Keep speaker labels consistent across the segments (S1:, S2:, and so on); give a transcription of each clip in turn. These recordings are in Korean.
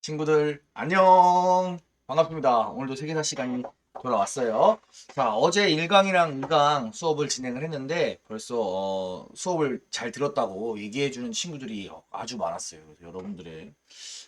S1: 친구들 안녕, 반갑습니다. 오늘도 세계사 시간이 돌아왔어요. 자, 어제 1강이랑 2강 수업을 진행을 했는데 벌써 수업을 잘 들었다고 얘기해주는 친구들이 아주 많았어요. 그래서 여러분들의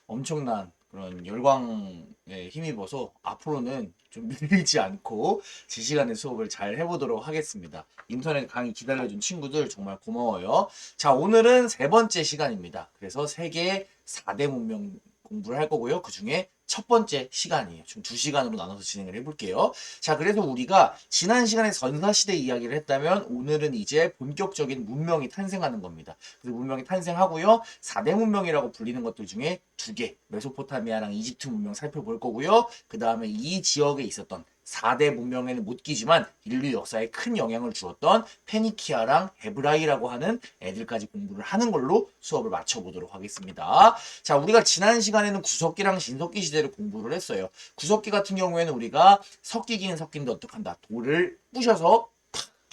S1: 엄청난 그런 열광에 힘입어서 앞으로는 좀 밀리지 않고 제 시간에 수업을 잘 해보도록 하겠습니다. 인터넷 강의 기다려준 친구들 정말 고마워요. 자, 오늘은 세 번째 시간입니다. 그래서 세계 4대 문명 공부를 할 거고요. 그 중에 첫 번째 시간이에요. 좀 2시간으로 나눠서 진행을 해볼게요. 자, 그래서 우리가 지난 시간에 전사시대 이야기를 했다면 오늘은 이제 본격적인 문명이 탄생하는 겁니다. 그래서 문명이 탄생하고요. 4대 문명이라고 불리는 것들 중에 두 개, 메소포타미아랑 이집트 문명 살펴볼 거고요. 그 다음에 이 지역에 있었던 4대 문명에는 못 끼지만 인류 역사에 큰 영향을 주었던 페니키아랑 헤브라이라고 하는 애들까지 공부를 하는 걸로 수업을 마쳐보도록 하겠습니다. 자, 우리가 지난 시간에는 구석기랑 신석기 시대를 공부를 했어요. 구석기 같은 경우에는 우리가 섞이긴 섞인데 어떡한다. 돌을 부셔서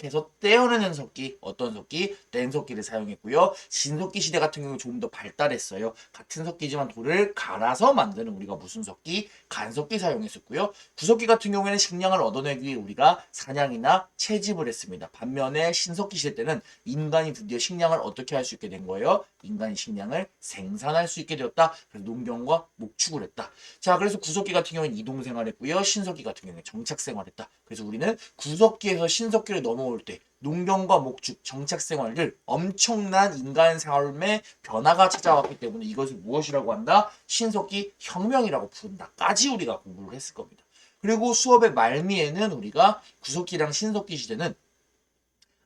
S1: 해서 떼어내는 석기, 어떤 석기? 뗀석기를 사용했고요. 신석기 시대 같은 경우는 조금 더 발달했어요. 같은 석기지만 돌을 갈아서 만드는 우리가 무슨 석기? 간석기 사용했었고요. 구석기 같은 경우에는 식량을 얻어내기 위해 우리가 사냥이나 채집을 했습니다. 반면에 신석기 시대 때는 인간이 드디어 식량을 어떻게 할 수 있게 된 거예요? 인간이 식량을 생산할 수 있게 되었다. 그래서 농경과 목축을 했다. 자, 그래서 구석기 같은 경우는 이동 생활했고요. 신석기 같은 경우는 정착 생활했다. 그래서 우리는 구석기에서 신석기를 넘어올 때 농경과 목축, 정착 생활을 엄청난 인간 삶의 변화가 찾아왔기 때문에 이것을 무엇이라고 한다? 신석기 혁명이라고 부른다까지 우리가 공부를 했을 겁니다. 그리고 수업의 말미에는 우리가 구석기랑 신석기 시대는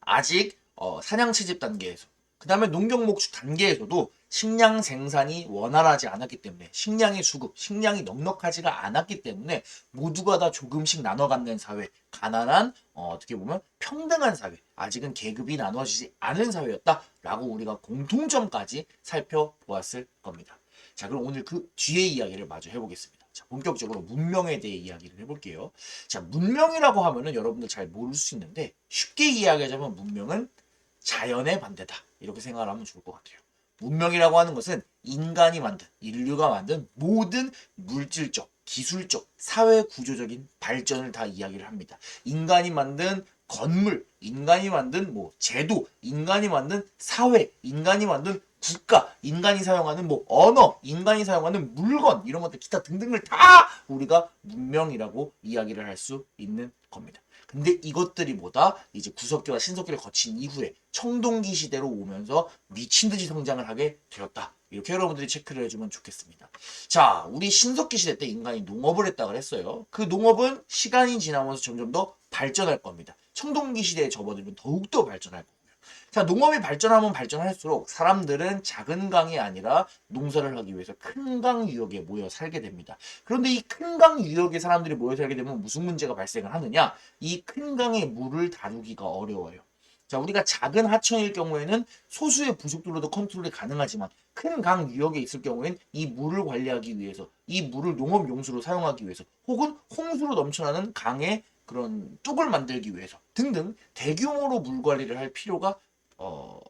S1: 아직 사냥 채집 단계에서 그 다음에 농경 목축 단계에서도 식량 생산이 원활하지 않았기 때문에 식량의 수급, 식량이 넉넉하지가 않았기 때문에 모두가 다 조금씩 나눠 갖는 사회, 가난한 어떻게 보면 평등한 사회, 아직은 계급이 나눠지지 않은 사회였다라고 우리가 공통점까지 살펴보았을 겁니다. 자, 그럼 오늘 그 뒤의 이야기를 마저 해보겠습니다. 자, 본격적으로 문명에 대해 이야기를 해볼게요. 자, 문명이라고 하면은 여러분들 잘 모를 수 있는데 쉽게 이야기하자면 문명은 자연의 반대다. 이렇게 생각을 하면 좋을 것 같아요. 문명이라고 하는 것은 인간이 만든, 인류가 만든 모든 물질적, 기술적, 사회 구조적인 발전을 다 이야기를 합니다. 인간이 만든 건물, 인간이 만든 뭐 제도, 인간이 만든 사회, 인간이 만든 국가, 인간이 사용하는 뭐 언어, 인간이 사용하는 물건 이런 것들 기타 등등을 다 우리가 문명이라고 이야기를 할 수 있는 겁니다. 근데 이것들이 뭐다? 이제 구석기와 신석기를 거친 이후에 청동기 시대로 오면서 미친 듯이 성장을 하게 되었다. 이렇게 여러분들이 체크를 해주면 좋겠습니다. 자, 우리 신석기 시대 때 인간이 농업을 했다고 했어요. 그 농업은 시간이 지나면서 점점 더 발전할 겁니다. 청동기 시대에 접어들면 더욱더 발전할 거고요. 자, 농업이 발전하면 발전할수록 사람들은 작은 강이 아니라 농사를 하기 위해서 큰 강 유역에 모여 살게 됩니다. 그런데 이 큰 강 유역에 사람들이 모여 살게 되면 무슨 문제가 발생을 하느냐? 이 큰 강의 물을 다루기가 어려워요. 자, 우리가 작은 하천일 경우에는 소수의 부족들로도 컨트롤이 가능하지만 큰 강 유역에 있을 경우에는 이 물을 관리하기 위해서 이 물을 농업 용수로 사용하기 위해서 혹은 홍수로 넘쳐나는 강의 그런 뚝을 만들기 위해서 등등 대규모로 물 관리를 할 필요가 어,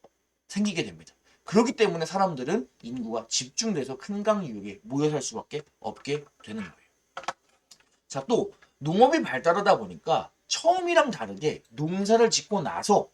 S1: 생기게 됩니다. 그렇기 때문에 사람들은 인구가 집중돼서 큰 강 유역에 모여 살 수밖에 없게 되는 거예요. 자, 또 농업이 발달하다 보니까 처음이랑 다르게 농사를 짓고 나서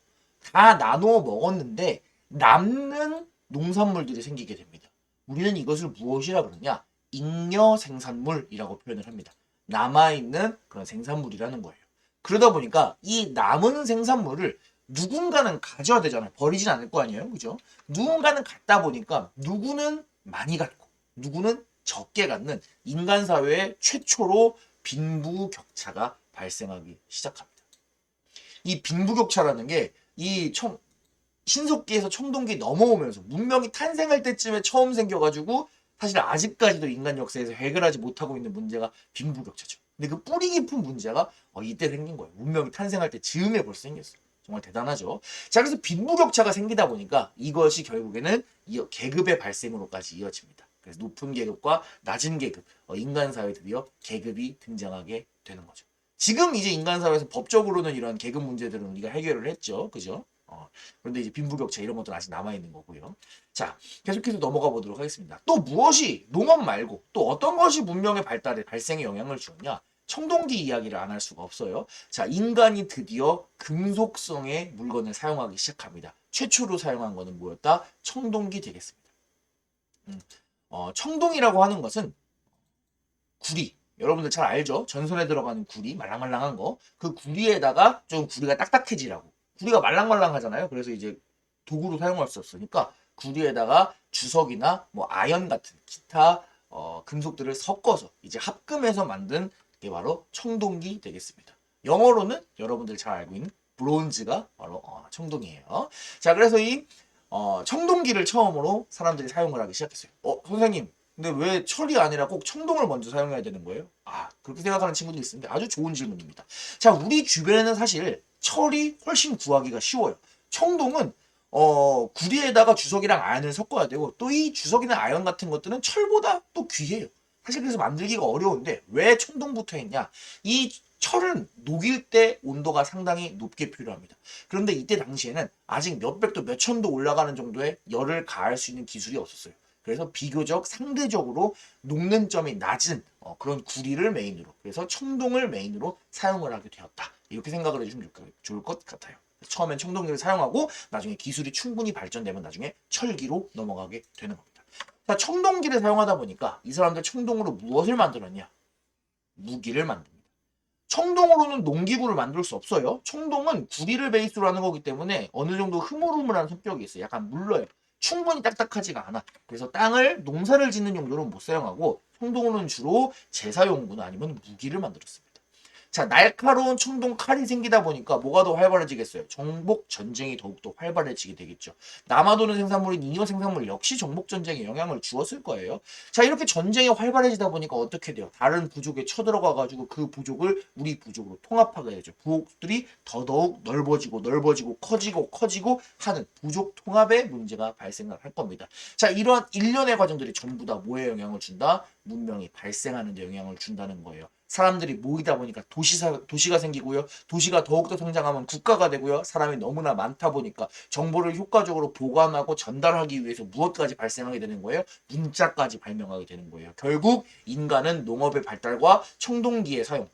S1: 다 나누어 먹었는데 남는 농산물들이 생기게 됩니다. 우리는 이것을 무엇이라 그러냐? 잉여 생산물이라고 표현을 합니다. 남아있는 그런 생산물이라는 거예요. 그러다 보니까 이 남은 생산물을 누군가는 가져야 되잖아요. 버리진 않을 거 아니에요. 그죠? 누군가는 갖다 보니까 누구는 많이 갖고 누구는 적게 갖는 인간 사회의 최초로 빈부격차가 발생하기 시작합니다. 이 빈부격차라는 게 이 신석기에서 청동기 넘어오면서 문명이 탄생할 때쯤에 처음 생겨가지고 사실 아직까지도 인간 역사에서 해결하지 못하고 있는 문제가 빈부격차죠. 근데 그 뿌리 깊은 문제가 이때 생긴 거예요. 문명이 탄생할 때 즈음에 벌써 생겼어요. 정말 대단하죠. 자, 그래서 빈부격차가 생기다 보니까 이것이 결국에는 계급의 발생으로까지 이어집니다. 그래서 높은 계급과 낮은 계급, 인간 사회에 드디어 계급이 등장하게 되는 거죠. 지금 이제 인간 사회에서 법적으로는 이런 계급 문제들은 우리가 해결을 했죠. 그죠? 그런데 이제 빈부격차 이런 것들은 아직 남아있는 거고요. 자, 계속해서 넘어가 보도록 하겠습니다. 또 무엇이 농업 말고 또 어떤 것이 문명의 발달에 발생에 영향을 주었냐? 청동기 이야기를 안 할 수가 없어요. 자, 인간이 드디어 금속성의 물건을 사용하기 시작합니다. 최초로 사용한 것은 뭐였다? 청동기 되겠습니다. 청동이라고 하는 것은 구리. 여러분들 잘 알죠? 전선에 들어가는 구리, 말랑말랑한 거. 그 구리에다가 좀 구리가 딱딱해지라고. 구리가 말랑말랑하잖아요. 그래서 이제 도구로 사용할 수 없으니까 구리에다가 주석이나 뭐 아연 같은 기타 금속들을 섞어서 이제 합금해서 만든 게 바로 청동기 되겠습니다. 영어로는 여러분들 잘 알고 있는 브론즈가 바로 청동이에요. 자, 그래서 이 청동기를 처음으로 사람들이 사용을 하기 시작했어요. 선생님, 근데 왜 철이 아니라 꼭 청동을 먼저 사용해야 되는 거예요? 그렇게 생각하는 친구들이 있는데 아주 좋은 질문입니다. 자, 우리 주변에는 사실 철이 훨씬 구하기가 쉬워요. 청동은 구리에다가 주석이랑 아연을 섞어야 되고 또 이 주석이나 아연 같은 것들은 철보다 또 귀해요. 사실 그래서 만들기가 어려운데 왜 청동부터 했냐? 이 철은 녹일 때 온도가 상당히 높게 필요합니다. 그런데 이때 당시에는 아직 몇백도 몇천도 올라가는 정도의 열을 가할 수 있는 기술이 없었어요. 그래서 비교적 상대적으로 녹는 점이 낮은 그런 구리를 메인으로, 그래서 청동을 메인으로 사용을 하게 되었다. 이렇게 생각을 해주시면 좋을 것 같아요. 처음엔 청동기를 사용하고 나중에 기술이 충분히 발전되면 나중에 철기로 넘어가게 되는 겁니다. 자, 청동기를 사용하다 보니까 이 사람들 청동으로 무엇을 만들었냐? 무기를 만듭니다. 청동으로는 농기구를 만들 수 없어요. 청동은 구리를 베이스로 하는 거기 때문에 어느 정도 흐물흐물한 성격이 있어요. 약간 물러요. 충분히 딱딱하지가 않아. 그래서 땅을 농사를 짓는 용도로 못 사용하고 청동으로는 주로 제사용구나 아니면 무기를 만들었습니다. 자, 날카로운 청동 칼이 생기다 보니까 뭐가 더 활발해지겠어요? 정복 전쟁이 더욱더 활발해지게 되겠죠. 남아도는 생산물인 잉여 생산물 역시 정복 전쟁에 영향을 주었을 거예요. 자, 이렇게 전쟁이 활발해지다 보니까 어떻게 돼요? 다른 부족에 쳐들어가가지고 그 부족을 우리 부족으로 통합하게 되죠. 부족들이 더더욱 넓어지고 커지고 하는 부족 통합의 문제가 발생을 할 겁니다. 자, 이러한 일련의 과정들이 전부 다 뭐에 영향을 준다? 문명이 발생하는 데 영향을 준다는 거예요. 사람들이 모이다 보니까 도시가 생기고요. 도시가 더욱더 성장하면 국가가 되고요. 사람이 너무나 많다 보니까 정보를 효과적으로 보관하고 전달하기 위해서 무엇까지 발생하게 되는 거예요? 문자까지 발명하게 되는 거예요. 결국 인간은 농업의 발달과 청동기의 사용,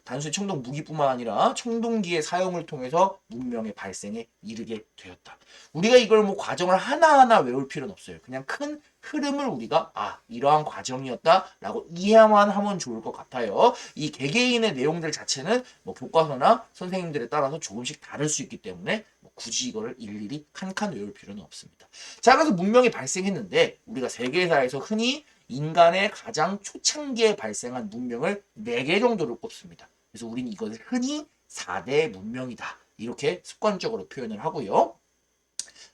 S1: 단순히 청동 무기뿐만 아니라 청동기의 사용을 통해서 문명의 발생에 이르게 되었다. 우리가 이걸 뭐 과정을 하나하나 외울 필요는 없어요. 그냥 큰 흐름을 우리가 이러한 과정이었다라고 이해만 하면 좋을 것 같아요. 이 개개인의 내용들 자체는 뭐 교과서나 선생님들에 따라서 조금씩 다를 수 있기 때문에 뭐 굳이 이거를 일일이 칸칸 외울 필요는 없습니다. 자, 그래서 문명이 발생했는데 우리가 세계사에서 흔히 인간의 가장 초창기에 발생한 문명을 4개 정도로 꼽습니다. 그래서 우리는 이것을 흔히 4대 문명이다. 이렇게 습관적으로 표현을 하고요.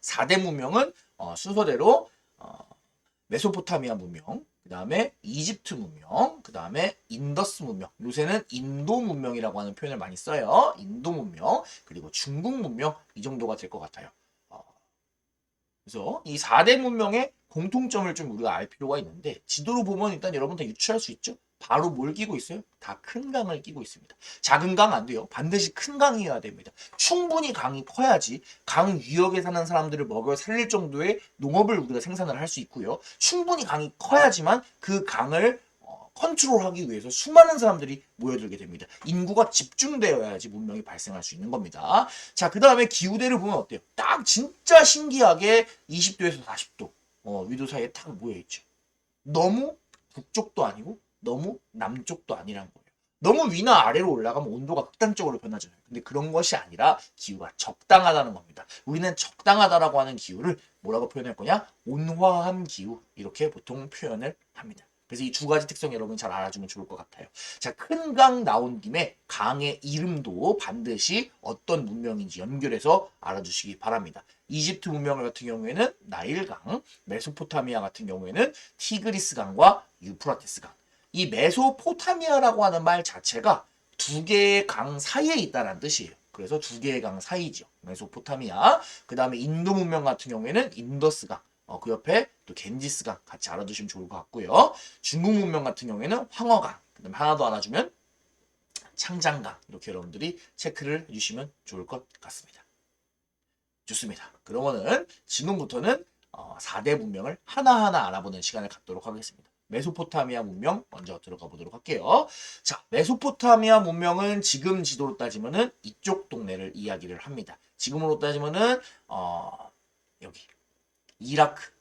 S1: 4대 문명은 순서대로 메소포타미아 문명, 그 다음에 이집트 문명, 그 다음에 인더스 문명, 요새는 인도 문명이라고 하는 표현을 많이 써요. 인도 문명, 그리고 중국 문명, 이 정도가 될 것 같아요. 그래서 이 4대 문명의 공통점을 좀 우리가 알 필요가 있는데 지도로 보면 일단 여러분 다 유추할 수 있죠? 바로 뭘 끼고 있어요? 다 큰 강을 끼고 있습니다. 작은 강 안 돼요. 반드시 큰 강이어야 됩니다. 충분히 강이 커야지 강 유역에 사는 사람들을 먹여 살릴 정도의 농업을 우리가 생산을 할 수 있고요. 충분히 강이 커야지만 그 강을 컨트롤하기 위해서 수많은 사람들이 모여들게 됩니다. 인구가 집중되어야지 문명이 발생할 수 있는 겁니다. 자, 그 다음에 기후대를 보면 어때요? 딱 진짜 신기하게 20도에서 40도 위도 사이에 딱 모여있죠. 너무 북쪽도 아니고 너무 남쪽도 아니란 거예요. 너무 위나 아래로 올라가면 온도가 극단적으로 변하잖아요. 근데 그런 것이 아니라 기후가 적당하다는 겁니다. 우리는 적당하다라고 하는 기후를 뭐라고 표현할 거냐? 온화한 기후, 이렇게 보통 표현을 합니다. 그래서 이 두 가지 특성 여러분 잘 알아주면 좋을 것 같아요. 자, 큰 강 나온 김에 강의 이름도 반드시 어떤 문명인지 연결해서 알아주시기 바랍니다. 이집트 문명 같은 경우에는 나일강, 메소포타미아 같은 경우에는 티그리스강과 유프라테스강. 이 메소포타미아라고 하는 말 자체가 두 개의 강 사이에 있다는 뜻이에요. 그래서 두 개의 강 사이죠. 메소포타미아. 그 다음에 인도 문명 같은 경우에는 인더스강. 그 옆에 또 겐지스강 같이 알아두시면 좋을 것 같고요. 중국 문명 같은 경우에는 황허강. 그 다음에 하나 더 알아주면 창장강. 이렇게 여러분들이 체크를 해주시면 좋을 것 같습니다. 좋습니다. 그러면은 지금부터는 4대 문명을 하나하나 알아보는 시간을 갖도록 하겠습니다. 메소포타미아 문명 먼저 들어가 보도록 할게요. 자, 메소포타미아 문명은 지금 지도로 따지면은 이쪽 동네를 이야기를 합니다. 지금으로 따지면은 여기 이라크,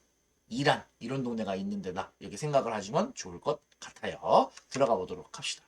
S1: 이란 이런 동네가 있는 데다 이렇게 생각을 하시면 좋을 것 같아요. 들어가 보도록 합시다.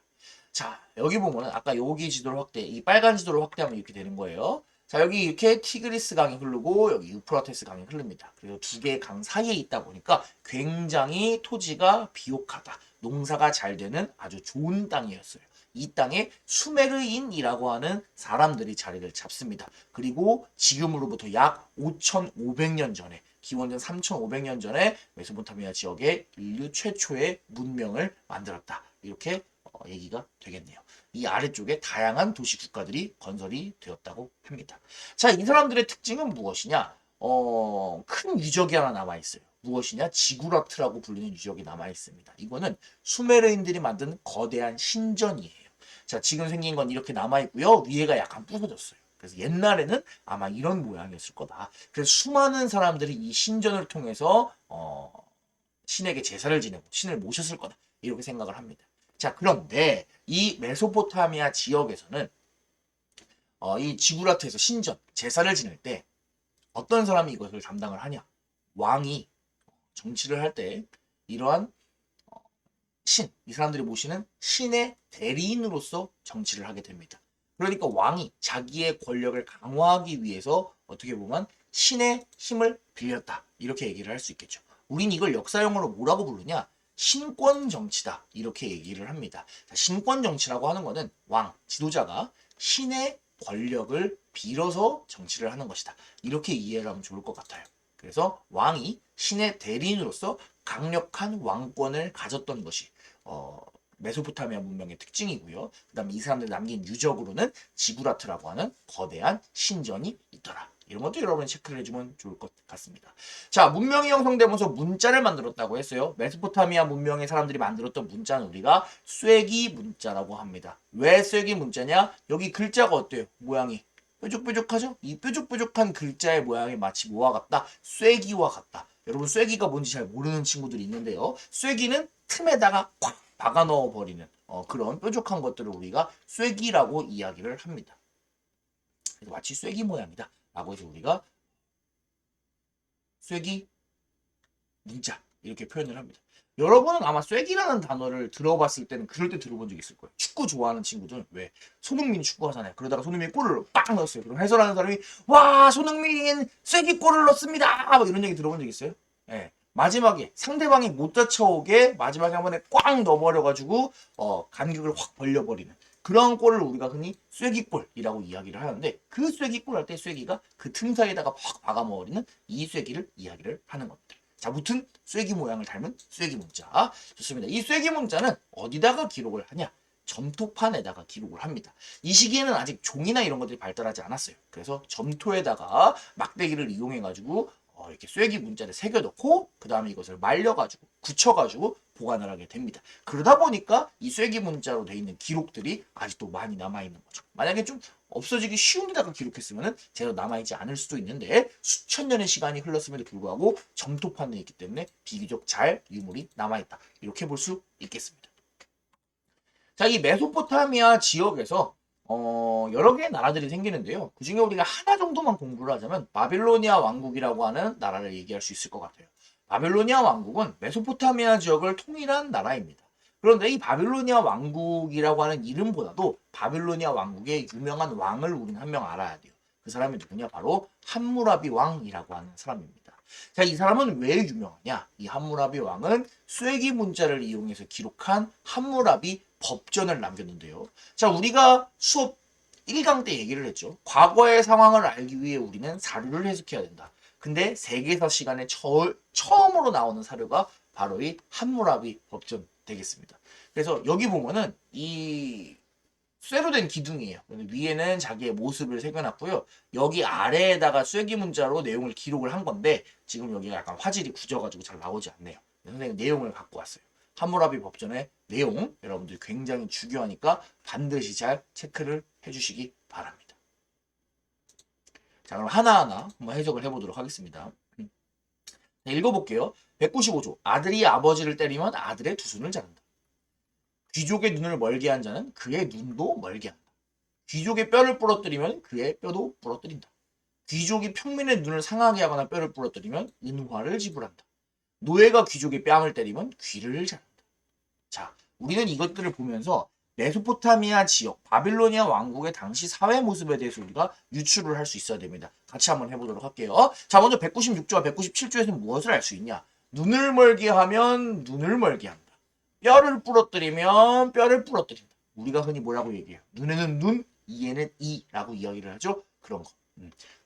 S1: 자, 여기 보면은 아까 여기 지도를 확대, 이 빨간 지도를 확대하면 이렇게 되는 거예요. 자, 여기 이렇게 티그리스 강이 흐르고 여기 유프라테스 강이 흐릅니다. 그리고 두 개의 강 사이에 있다 보니까 굉장히 토지가 비옥하다. 농사가 잘 되는 아주 좋은 땅이었어요. 이 땅에 수메르인이라고 하는 사람들이 자리를 잡습니다. 그리고 지금으로부터 약 5,500년 전에 기원전 3,500년 전에 메소포타미아 지역에 인류 최초의 문명을 만들었다. 이렇게 얘기가 되겠네요. 이 아래쪽에 다양한 도시 국가들이 건설이 되었다고 합니다. 자, 이 사람들의 특징은 무엇이냐? 큰 유적이 하나 남아 있어요. 무엇이냐? 지구라트라고 불리는 유적이 남아 있습니다. 이거는 수메르인들이 만든 거대한 신전이에요. 자, 지금 생긴 건 이렇게 남아 있고요. 위에가 약간 부서졌어요. 그래서 옛날에는 아마 이런 모양이었을 거다. 그래서 수많은 사람들이 이 신전을 통해서 신에게 제사를 지내고 신을 모셨을 거다. 이렇게 생각을 합니다. 자, 그런데 이 메소포타미아 지역에서는 이 지구라트에서 신전, 제사를 지낼 때 어떤 사람이 이것을 담당을 하냐? 왕이 정치를 할 때 이러한 신, 이 사람들이 모시는 신의 대리인으로서 정치를 하게 됩니다. 그러니까 왕이 자기의 권력을 강화하기 위해서 어떻게 보면 신의 힘을 빌렸다. 이렇게 얘기를 할 수 있겠죠. 우린 이걸 역사용어로 뭐라고 부르냐? 신권 정치다. 이렇게 얘기를 합니다. 자, 신권 정치라고 하는 것은 왕, 지도자가 신의 권력을 빌어서 정치를 하는 것이다. 이렇게 이해를 하면 좋을 것 같아요. 그래서 왕이 신의 대리인으로서 강력한 왕권을 가졌던 것이 메소포타미아 문명의 특징이고요. 그 다음에 이 사람들이 남긴 유적으로는 지구라트라고 하는 거대한 신전이 있더라. 이런 것도 여러분이 체크를 해주면 좋을 것 같습니다. 자, 문명이 형성되면서 문자를 만들었다고 했어요. 메소포타미아 문명의 사람들이 만들었던 문자는 우리가 쇠기 문자라고 합니다. 왜 쇠기 문자냐? 여기 글자가 어때요? 모양이 뾰족뾰족하죠? 이 뾰족뾰족한 글자의 모양이 마치 뭐와 같다? 쇠기와 같다. 여러분 쇠기가 뭔지 잘 모르는 친구들이 있는데요. 쇠기는 틈에다가 꽉 박아 넣어 버리는 그런 뾰족한 것들을 우리가 쇠기라고 이야기를 합니다. 그래서 마치 쇠기 모양이다 라고 해서 우리가 쇠기 문자 이렇게 표현을 합니다. 여러분은 아마 쇠기라는 단어를 들어봤을 때는 그럴 때 들어본 적 있을 거예요. 축구 좋아하는 친구들은 왜 손흥민 축구 하잖아요. 그러다가 손흥민이 골을 빡 넣었어요. 그럼 해설하는 사람이 와 손흥민 쇠기 골을 넣었습니다. 뭐 이런 얘기 들어본 적 있어요? 네. 마지막에 상대방이 못 쫓아오게 마지막에 한 번에 꽉 넣어버려가지고 간격을 확 벌려버리는 그런 골을 우리가 흔히 쐐기골이라고 이야기를 하는데 그 쐐기골 할 때 쐐기가 그 틈 사이에다가 확 박아버리는 이 쐐기를 이야기를 하는 겁니다. 자, 무튼 쐐기 모양을 닮은 쐐기 문자. 좋습니다. 이 쐐기 문자는 어디다가 기록을 하냐? 점토판에다가 기록을 합니다. 이 시기에는 아직 종이나 이런 것들이 발달하지 않았어요. 그래서 점토에다가 막대기를 이용해가지고 이렇게 쐐기 문자를 새겨놓고 그 다음에 이것을 말려가지고 굳혀가지고 보관을 하게 됩니다. 그러다 보니까 이 쐐기 문자로 되어 있는 기록들이 아직도 많이 남아있는 거죠. 만약에 좀 없어지기 쉬운 데다가 기록했으면 제대로 남아있지 않을 수도 있는데 수천 년의 시간이 흘렀음에도 불구하고 점토판에 있기 때문에 비교적 잘 유물이 남아있다. 이렇게 볼 수 있겠습니다. 자, 이 메소포타미아 지역에서 여러 개의 나라들이 생기는데요. 그 중에 우리가 하나 정도만 공부를 하자면 바빌로니아 왕국이라고 하는 나라를 얘기할 수 있을 것 같아요. 바빌로니아 왕국은 메소포타미아 지역을 통일한 나라입니다. 그런데 이 바빌로니아 왕국이라고 하는 이름보다도 바빌로니아 왕국의 유명한 왕을 우리는 한 명 알아야 돼요. 그 사람이 누구냐? 바로 함무라비 왕이라고 하는 사람입니다. 자, 이 사람은 왜 유명하냐? 이 함무라비 왕은 쐐기 문자를 이용해서 기록한 함무라비 법전을 남겼는데요. 자, 우리가 수업 1강 때 얘기를 했죠. 과거의 상황을 알기 위해 우리는 사료를 해석해야 된다. 근데 세계사 시간에 처음으로 나오는 사료가 바로 이 함무라비 법전 되겠습니다. 그래서 여기 보면은 이 쇠로 된 기둥이에요. 위에는 자기의 모습을 새겨놨고요. 여기 아래에다가 쐐기 문자로 내용을 기록을 한 건데 지금 여기가 약간 화질이 굳어가지고 잘 나오지 않네요. 선생님 내용을 갖고 왔어요. 함무라비 법전의 내용 여러분들이 굉장히 중요하니까 반드시 잘 체크를 해주시기 바랍니다. 자, 그럼 하나하나 한번 해석을 해보도록 하겠습니다. 자, 읽어볼게요. 195조. 아들이 아버지를 때리면 아들의 두 손을 자른다. 귀족의 눈을 멀게 한 자는 그의 눈도 멀게 한다. 귀족의 뼈를 부러뜨리면 그의 뼈도 부러뜨린다. 귀족이 평민의 눈을 상하게 하거나 뼈를 부러뜨리면 은화를 지불한다. 노예가 귀족의 뺨을 때리면 귀를 자른다. 자, 우리는 이것들을 보면서 메소포타미아 지역, 바빌로니아 왕국의 당시 사회 모습에 대해서 우리가 유추를 할 수 있어야 됩니다. 같이 한번 해보도록 할게요. 자, 먼저 196조와 197조에서 무엇을 알 수 있냐? 눈을 멀게 하면 눈을 멀게 한다. 뼈를 부러뜨리면 뼈를 부러뜨린다. 우리가 흔히 뭐라고 얘기해요? 눈에는 눈, 이에는 이라고 이야기를 하죠. 그런 거.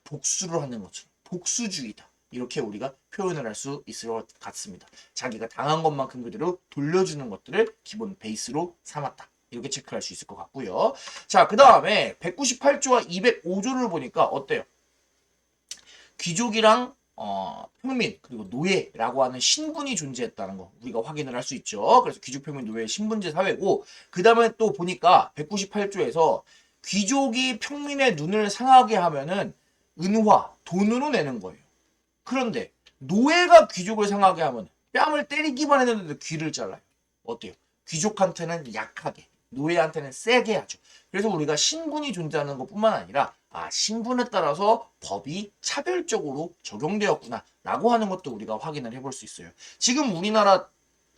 S1: 복수를 하는 것처럼 복수주의다. 이렇게 우리가 표현을 할 수 있을 것 같습니다. 자기가 당한 것만큼 그대로 돌려주는 것들을 기본 베이스로 삼았다. 이렇게 체크할 수 있을 것 같고요. 자, 그 다음에 198조와 205조를 보니까 어때요? 귀족이랑 평민 그리고 노예라고 하는 신분이 존재했다는 거 우리가 확인을 할 수 있죠. 그래서 귀족, 평민, 노예 신분제 사회고 그 다음에 또 보니까 198조에서 귀족이 평민의 눈을 상하게 하면은 은화, 돈으로 내는 거예요. 그런데 노예가 귀족을 상하게 하면 뺨을 때리기만 했는데도 귀를 잘라요. 어때요? 귀족한테는 약하게, 노예한테는 세게 하죠. 그래서 우리가 신분이 존재하는 것뿐만 아니라 신분에 따라서 법이 차별적으로 적용되었구나 라고 하는 것도 우리가 확인을 해볼 수 있어요. 지금 우리나라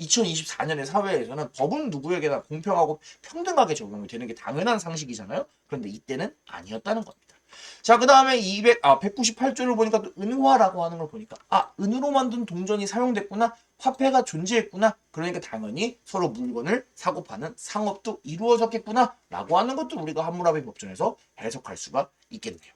S1: 2024년의 사회에서는 법은 누구에게나 공평하고 평등하게 적용이 되는 게 당연한 상식이잖아요. 그런데 이때는 아니었다는 겁니다. 자, 그 다음에 198조를 보니까 또 은화라고 하는 걸 보니까 은으로 만든 동전이 사용됐구나. 화폐가 존재했구나. 그러니까 당연히 서로 물건을 사고 파는 상업도 이루어졌겠구나 라고 하는 것도 우리가 함무라비 법전에서 해석할 수가 있겠네요.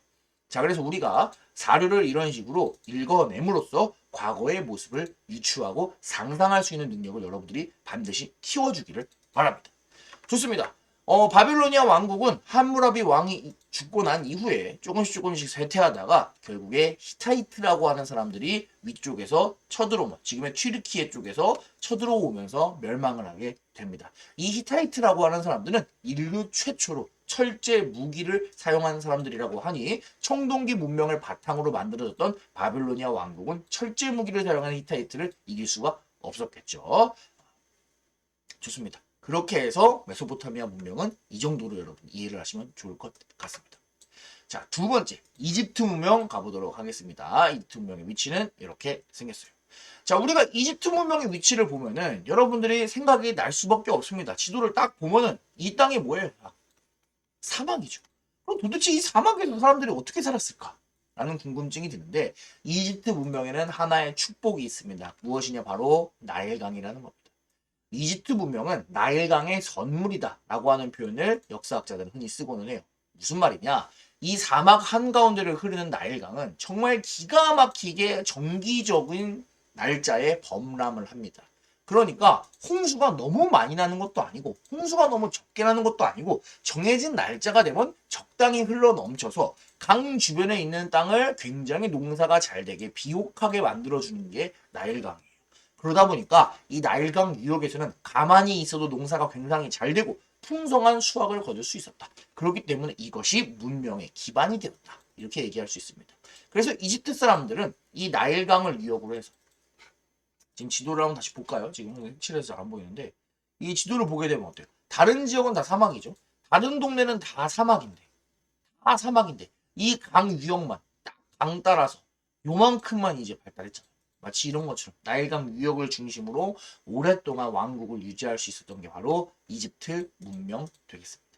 S1: 자, 그래서 우리가 사료를 이런 식으로 읽어냄으로써 과거의 모습을 유추하고 상상할 수 있는 능력을 여러분들이 반드시 키워주기를 바랍니다. 좋습니다. 바빌로니아 왕국은 함무라비 왕이 죽고 난 이후에 조금씩 쇠퇴하다가 결국에 히타이트라고 하는 사람들이 위쪽에서 쳐들어오면 지금의 튀르키예 쪽에서 쳐들어오면서 멸망을 하게 됩니다. 이 히타이트라고 하는 사람들은 인류 최초로 철제 무기를 사용하는 사람들이라고 하니 청동기 문명을 바탕으로 만들어졌던 바빌로니아 왕국은 철제 무기를 사용하는 히타이트를 이길 수가 없었겠죠. 좋습니다. 그렇게 해서 메소포타미아 문명은 이 정도로 여러분 이해를 하시면 좋을 것 같습니다. 자, 두 번째 이집트 문명 가보도록 하겠습니다. 이집트 문명의 위치는 이렇게 생겼어요. 자, 우리가 이집트 문명의 위치를 보면은 여러분들이 생각이 날 수밖에 없습니다. 지도를 딱 보면은 이 땅이 뭐예요? 사막이죠. 그럼 도대체 이 사막에서 사람들이 어떻게 살았을까? 라는 궁금증이 드는데 이집트 문명에는 하나의 축복이 있습니다. 무엇이냐? 바로 나일강이라는 겁니다. 이집트 문명은 나일강의 선물이다 라고 하는 표현을 역사학자들은 흔히 쓰고는 해요. 무슨 말이냐? 이 사막 한가운데를 흐르는 나일강은 정말 기가 막히게 정기적인 날짜에 범람을 합니다. 그러니까 홍수가 너무 많이 나는 것도 아니고 홍수가 너무 적게 나는 것도 아니고 정해진 날짜가 되면 적당히 흘러 넘쳐서 강 주변에 있는 땅을 굉장히 농사가 잘 되게 비옥하게 만들어주는 게 나일강이에요. 그러다 보니까 이 나일강 유역에서는 가만히 있어도 농사가 굉장히 잘 되고 풍성한 수확을 거둘 수 있었다. 그렇기 때문에 이것이 문명의 기반이 되었다. 이렇게 얘기할 수 있습니다. 그래서 이집트 사람들은 이 나일강을 유역으로 해서 지금 지도를 한번 다시 볼까요? 지금 칠해서 잘 안 보이는데 이 지도를 보게 되면 어때요? 다른 지역은 다 사막이죠. 다른 동네는 다 사막인데 이 강 유역만 딱 강 따라서 요만큼만 이제 발달했잖아요. 마치 이런 것처럼 나일강 유역을 중심으로 오랫동안 왕국을 유지할 수 있었던 게 바로 이집트 문명 되겠습니다.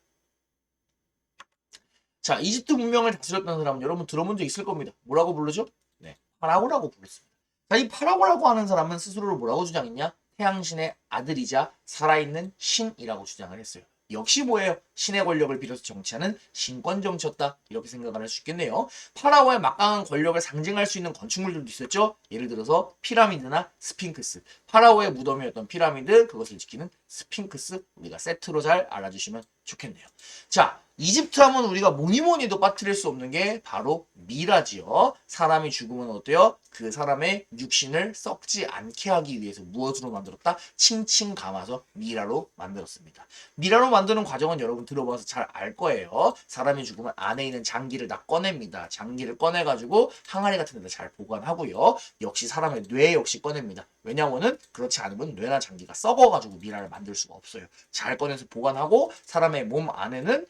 S1: 자, 이집트 문명을 다스렸던 사람은 여러분 들어본 적 있을 겁니다. 뭐라고 부르죠? 네, 파라오라고 불렀습니다. 자, 이 파라오라고 하는 사람은 스스로를 뭐라고 주장했냐? 태양신의 아들이자 살아있는 신이라고 주장을 했어요. 역시 뭐예요? 신의 권력을 빌어서 정치하는 신권 정치였다. 이렇게 생각을 할 수 있겠네요. 파라오의 막강한 권력을 상징할 수 있는 건축물들도 있었죠. 예를 들어서 피라미드나 스핑크스. 파라오의 무덤이었던 피라미드, 그것을 지키는 스핑크스 우리가 세트로 잘 알아주시면 좋겠네요. 자, 이집트 하면 우리가 뭐니뭐니도 빠뜨릴 수 없는 게 바로 미라지요. 사람이 죽으면 어때요? 그 사람의 육신을 썩지 않게 하기 위해서 무엇으로 만들었다? 칭칭 감아서 미라로 만들었습니다. 미라로 만드는 과정은 여러분 들어봐서 잘 알 거예요. 사람이 죽으면 안에 있는 장기를 다 꺼냅니다. 장기를 꺼내가지고 항아리 같은 데다 잘 보관하고요. 역시 사람의 뇌 역시 꺼냅니다. 왜냐하면은 그렇지 않으면 뇌나 장기가 썩어가지고 미라를 만들 수가 없어요. 잘 꺼내서 보관하고 사람의 몸 안에는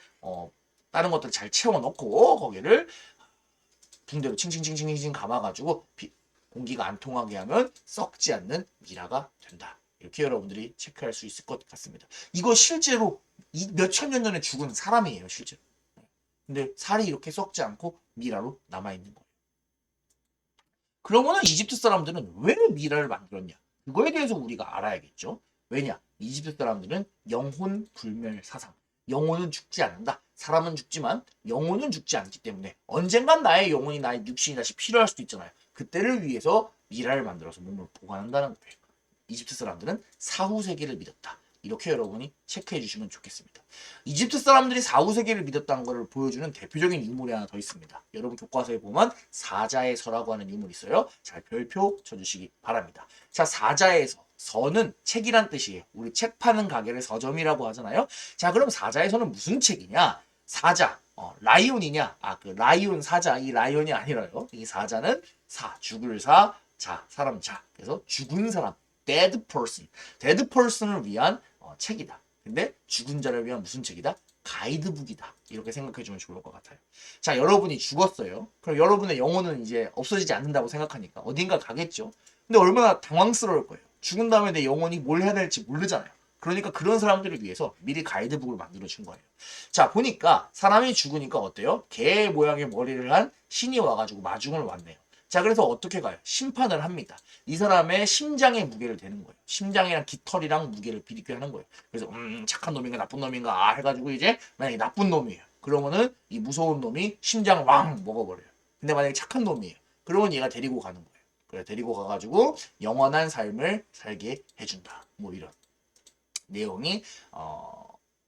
S1: 다른 것들을 잘 채워 넣고 거기를 붕대로 칭칭칭칭칭 감아가지고 공기가 안 통하게 하면 썩지 않는 미라가 된다. 이렇게 여러분들이 체크할 수 있을 것 같습니다. 이거 실제로 몇천 년 전에 죽은 사람이에요, 실제로. 근데 살이 이렇게 썩지 않고 미라로 남아있는 거예요. 그러면은 이집트 사람들은 왜 미라를 만들었냐? 그거에 대해서 우리가 알아야겠죠. 왜냐? 이집트 사람들은 영혼 불멸 사상. 영혼은 죽지 않는다. 사람은 죽지만 영혼은 죽지 않기 때문에 언젠간 나의 영혼이 나의 육신이 다시 필요할 수도 있잖아요. 그때를 위해서 미라를 만들어서 몸을 보관한다는 거예요. 이집트 사람들은 사후 세계를 믿었다. 이렇게 여러분이 체크해 주시면 좋겠습니다. 이집트 사람들이 사후 세계를 믿었다는 것을 보여주는 대표적인 유물이 하나 더 있습니다. 여러분 교과서에 보면 사자의 서라고 하는 유물이 있어요. 잘 별표 쳐주시기 바랍니다. 자, 사자의 서. 서는 책이란 뜻이에요. 우리 책 파는 가게를 서점이라고 하잖아요. 자, 그럼 사자의 서는 무슨 책이냐? 사자, 라이온이냐? 그 라이온 사자, 이 라이온이 아니라요. 이 사자는 죽을 자, 사람 자. 그래서 죽은 사람, dead person. dead person을 위한 책이다. 근데 죽은 자를 위한 무슨 책이다? 가이드북이다. 이렇게 생각해 주면 좋을 것 같아요. 자, 여러분이 죽었어요. 그럼 여러분의 영혼은 이제 없어지지 않는다고 생각하니까 어딘가 가겠죠. 근데 얼마나 당황스러울 거예요. 죽은 다음에 내 영혼이 뭘 해야 될지 모르잖아요. 그러니까 그런 사람들을 위해서 미리 가이드북을 만들어 준 거예요. 자, 보니까 사람이 죽으니까 어때요? 개 모양의 머리를 한 신이 와가지고 마중을 왔네요. 자, 그래서 어떻게 가요? 심판을 합니다. 이 사람의 심장의 무게를 대는 거예요. 심장이랑 깃털이랑 무게를 비교하는 거예요. 그래서 착한 놈인가 나쁜 놈인가 해가지고 이제 만약에 나쁜 놈이에요. 그러면은 이 무서운 놈이 심장을 왕 먹어버려요. 근데 만약에 착한 놈이에요. 그러면 얘가 데리고 가는 거예요. 그래 데리고 가가지고 영원한 삶을 살게 해준다. 뭐 이런 내용이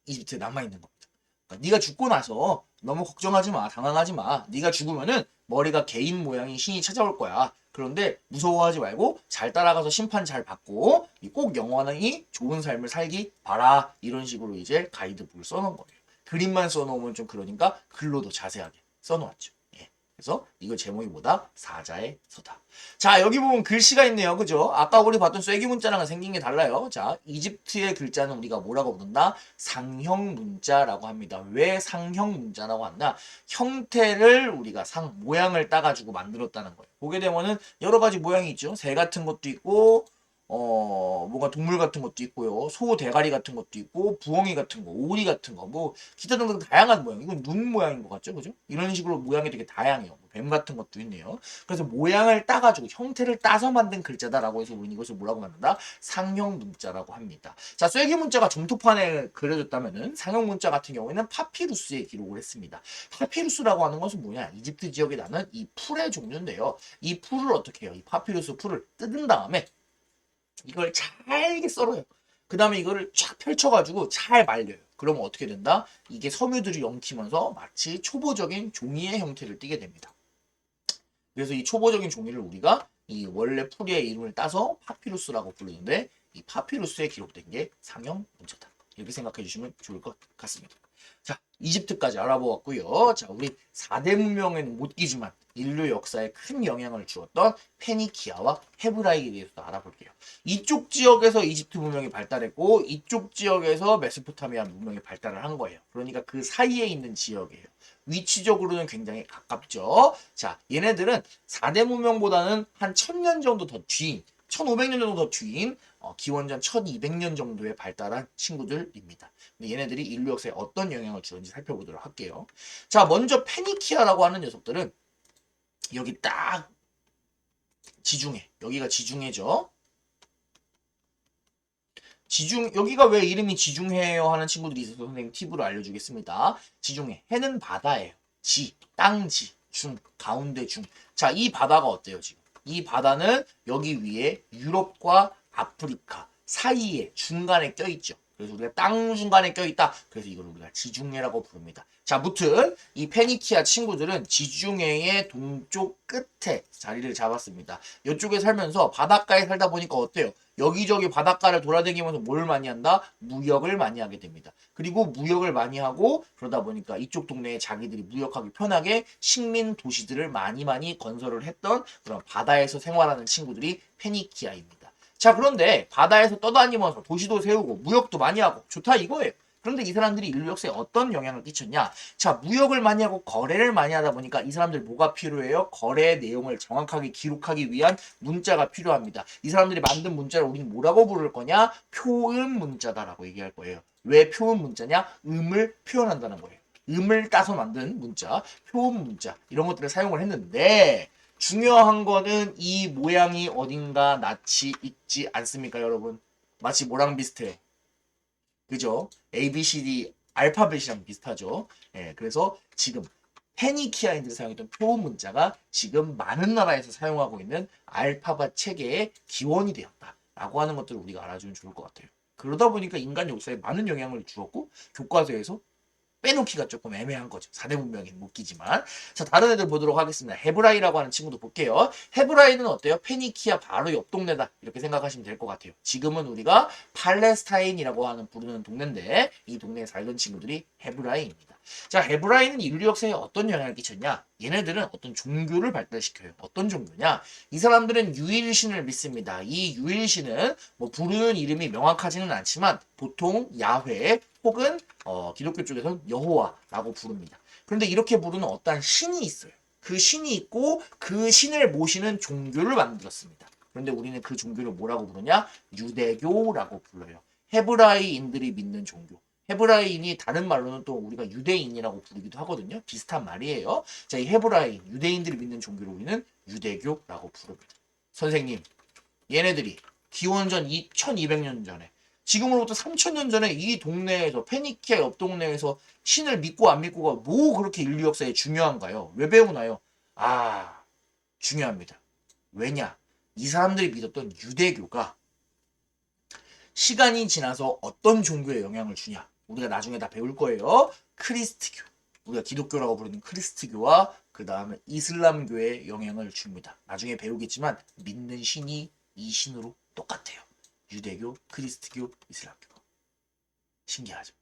S1: 이집트에 남아있는 겁니다. 그러니까 네가 죽고 나서 너무 걱정하지 마, 당황하지 마. 네가 죽으면은 머리가 개인 모양의 신이 찾아올 거야. 그런데 무서워하지 말고 잘 따라가서 심판 잘 받고 꼭 영원히 좋은 삶을 살기 바라. 이런 식으로 이제 가이드북을 써놓은 거예요. 그림만 써놓으면 좀 그러니까 글로도 자세하게 써놓았죠. 예. 그래서 이거 제목이 뭐다? 사자의 서다. 자, 여기 보면 글씨가 있네요. 그죠? 아까 우리 봤던 쐐기 문자랑은 생긴 게 달라요. 자, 이집트의 글자는 우리가 뭐라고 부른다? 상형 문자라고 합니다. 왜 상형 문자라고 한다? 형태를 우리가 모양을 따가지고 만들었다는 거예요. 보게 되면은 여러 가지 모양이 있죠. 새 같은 것도 있고, 뭔가 동물 같은 것도 있고요. 소 대가리 같은 것도 있고, 부엉이 같은 거, 오리 같은 거, 뭐, 기타 등등 다양한 모양. 이건 눈 모양인 것 같죠? 그죠? 이런 식으로 모양이 되게 다양해요. 뱀 같은 것도 있네요. 그래서 모양을 따가지고 형태를 따서 만든 글자다라고 해서 우리는 이것을 뭐라고 만든다? 상형 문자라고 합니다. 자, 쐐기 문자가 점토판에 그려졌다면은 상형 문자 같은 경우에는 파피루스에 기록을 했습니다. 파피루스라고 하는 것은 뭐냐? 이집트 지역에 나는 이 풀의 종류인데요. 이 풀을 어떻게 해요? 이 파피루스 풀을 뜯은 다음에 이걸 잘게 썰어요. 그 다음에 이거를 쫙 펼쳐가지고 잘 말려요. 그러면 어떻게 된다? 이게 섬유들이 엉키면서 마치 초보적인 종이의 형태를 띠게 됩니다. 그래서 이 초보적인 종이를 우리가 이 원래 풀의 이름을 따서 파피루스라고 부르는데 이 파피루스에 기록된 게 상형 문자다. 이렇게 생각해 주시면 좋을 것 같습니다. 자, 이집트까지 알아보았고요. 자, 우리 4대 문명에는 못 끼지만 인류 역사에 큰 영향을 주었던 페니키아와 헤브라이에 대해서도 알아볼게요. 이쪽 지역에서 이집트 문명이 발달했고 이쪽 지역에서 메소포타미아 문명이 발달을 한 거예요. 그러니까 그 사이에 있는 지역이에요. 위치적으로는 굉장히 가깝죠. 자, 얘네들은 4대 문명보다는 한 1000년 정도 더 뒤인 1500년 정도 더 뒤인 기원전 1200년 정도에 발달한 친구들입니다. 근데 얘네들이 인류 역사에 어떤 영향을 주는지 살펴보도록 할게요. 자, 먼저 페니키아라고 하는 녀석들은 여기 딱 지중해, 여기가 지중해죠. 여기가 왜 이름이 지중해예요 하는 친구들이 있어서 선생님 팁으로 알려주겠습니다. 지중해, 해는 바다예요. 땅지, 중, 가운데 중. 자, 이 바다가 어때요 지금? 이 바다는 여기 위에 유럽과 아프리카 사이에 중간에 껴있죠. 그래서 우리가 땅 중간에 껴있다. 그래서 이걸 우리가 지중해라고 부릅니다. 자, 무튼 이 페니키아 친구들은 지중해의 동쪽 끝에 자리를 잡았습니다. 이쪽에 살면서 바닷가에 살다 보니까 어때요? 여기저기 바닷가를 돌아다니면서 뭘 많이 한다? 무역을 많이 하게 됩니다. 그리고 무역을 많이 하고 그러다 보니까 이쪽 동네에 자기들이 무역하기 편하게 식민 도시들을 많이 건설을 했던 그런 바다에서 생활하는 친구들이 페니키아입니다. 자, 그런데 바다에서 떠다니면서 도시도 세우고 무역도 많이 하고 좋다 이거예요. 그런데 이 사람들이 인류 역사에 어떤 영향을 끼쳤냐? 자, 무역을 많이 하고 거래를 많이 하다 보니까 이 사람들 뭐가 필요해요? 거래의 내용을 정확하게 기록하기 위한 문자가 필요합니다. 이 사람들이 만든 문자를 우리는 뭐라고 부를 거냐? 표음 문자다라고 얘기할 거예요. 왜 표음 문자냐? 음을 표현한다는 거예요. 음을 따서 만든 문자, 표음 문자 이런 것들을 사용을 했는데 중요한 거는 이 모양이 어딘가 낯이 익지 않습니까, 여러분? 마치 뭐랑 비슷해요. 그죠? A, B, C, D 알파벳이랑 비슷하죠. 예, 그래서 지금 페니키아인들이 사용했던 표본 문자가 지금 많은 나라에서 사용하고 있는 알파벳 체계의 기원이 되었다라고 하는 것들을 우리가 알아주면 좋을 것 같아요. 그러다 보니까 인간 역사에 많은 영향을 주었고 교과서에서 빼놓기가 조금 애매한 거죠. 4대 문명에 묶이지만. 자, 다른 애들 보도록 하겠습니다. 헤브라이라고 하는 친구도 볼게요. 헤브라이는 어때요? 페니키아 바로 옆 동네다. 이렇게 생각하시면 될 것 같아요. 지금은 우리가 팔레스타인이라고 하는 부르는 동네인데 이 동네에 살던 친구들이 헤브라이입니다. 자, 헤브라이는 인류 역사에 어떤 영향을 끼쳤냐? 얘네들은 어떤 종교를 발달시켜요. 어떤 종교냐? 이 사람들은 유일신을 믿습니다. 이 유일신은 뭐 부르는 이름이 명확하지는 않지만 보통 야훼 혹은 기독교 쪽에서는 여호와라고 부릅니다. 그런데 이렇게 부르는 어떠한 신이 있어요. 그 신이 있고 그 신을 모시는 종교를 만들었습니다. 그런데 우리는 그 종교를 뭐라고 부르냐? 유대교라고 불러요. 헤브라이인들이 믿는 종교. 헤브라이인이 다른 말로는 또 우리가 유대인이라고 부르기도 하거든요. 비슷한 말이에요. 자, 이 헤브라인, 유대인들이 믿는 종교를 우리는 유대교라고 부릅니다. 선생님, 얘네들이 기원전 2200년 전에 지금으로부터 3000년 전에 이 동네에서 페니키아 옆 동네에서 신을 믿고 안 믿고가 뭐 그렇게 인류 역사에 중요한가요? 왜 배우나요? 아, 중요합니다. 왜냐? 이 사람들이 믿었던 유대교가 시간이 지나서 어떤 종교에 영향을 주냐? 우리가 나중에 다 배울 거예요. 크리스트교. 우리가 기독교라고 부르는 크리스트교와 그 다음에 이슬람교에 영향을 줍니다. 나중에 배우겠지만 믿는 신이 이 신으로 똑같아요. 유대교, 크리스트교, 이슬람교. 신기하죠.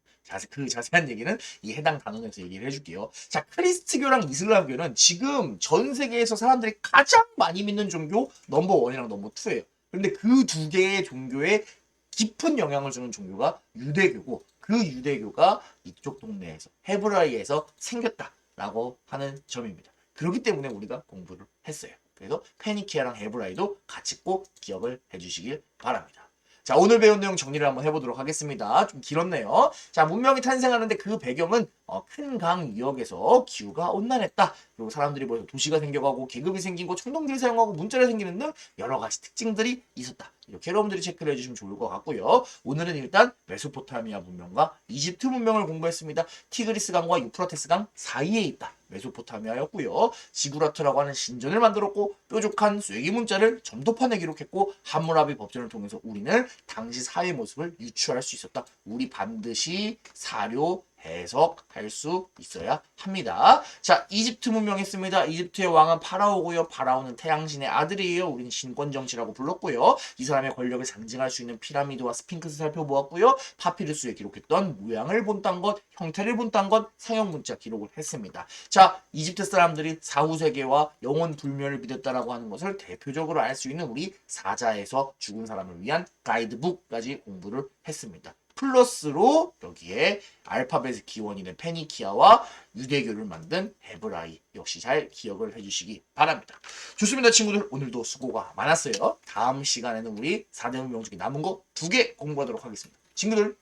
S1: 그 자세한 얘기는 이 해당 단원에서 얘기를 해줄게요. 자, 크리스트교랑 이슬람교는 지금 전 세계에서 사람들이 가장 많이 믿는 종교 넘버 원이랑 넘버 투예요. 그런데 그 두 개의 종교에 깊은 영향을 주는 종교가 유대교고 그 유대교가 이쪽 동네에서 헤브라이에서 생겼다라고 하는 점입니다. 그렇기 때문에 우리가 공부를 했어요. 그래서 페니키아랑 헤브라이도 같이 꼭 기억을 해주시길 바랍니다. 자, 오늘 배운 내용 정리를 한번 해보도록 하겠습니다. 좀 길었네요. 자, 문명이 탄생하는데 그 배경은 큰 강 위역에서 기후가 온난했다. 그리고 사람들이 벌써 도시가 생겨가고 계급이 생기고 청동기를 사용하고 문자를 생기는 등 여러 가지 특징들이 있었다. 이렇게 여러분들이 체크를 해주시면 좋을 것 같고요. 오늘은 일단 메소포타미아 문명과 이집트 문명을 공부했습니다. 티그리스 강과 유프라테스 강 사이에 있다. 메소포타미아였고요. 지구라트라고 하는 신전을 만들었고 뾰족한 쐐기 문자를 점토판에 기록했고 함무라비 법전을 통해서 우리는 당시 사회 모습을 유추할 수 있었다. 우리 반드시 사료 해석할 수 있어야 합니다. 자, 이집트 문명했습니다. 이집트의 왕은 파라오고요. 파라오는 태양신의 아들이에요. 우리는 신권정치라고 불렀고요. 이 사람의 권력을 상징할 수 있는 피라미드와 스핑크스 살펴보았고요. 파피루스에 기록했던 모양을 본딴 것, 형태를 본딴 것, 상형 문자 기록을 했습니다. 자, 이집트 사람들이 사후세계와 영혼 불멸을 믿었다라고 하는 것을 대표적으로 알 수 있는 우리 사자에서 죽은 사람을 위한 가이드북까지 공부를 했습니다. 플러스로 여기에 알파벳의 기원이 된 페니키아와 유대교를 만든 헤브라이 역시 잘 기억을 해주시기 바랍니다. 좋습니다, 친구들. 오늘도 수고가 많았어요. 다음 시간에는 우리 4대 문명 중에 남은 거 2개 공부하도록 하겠습니다. 친구들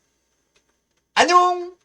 S1: 안녕!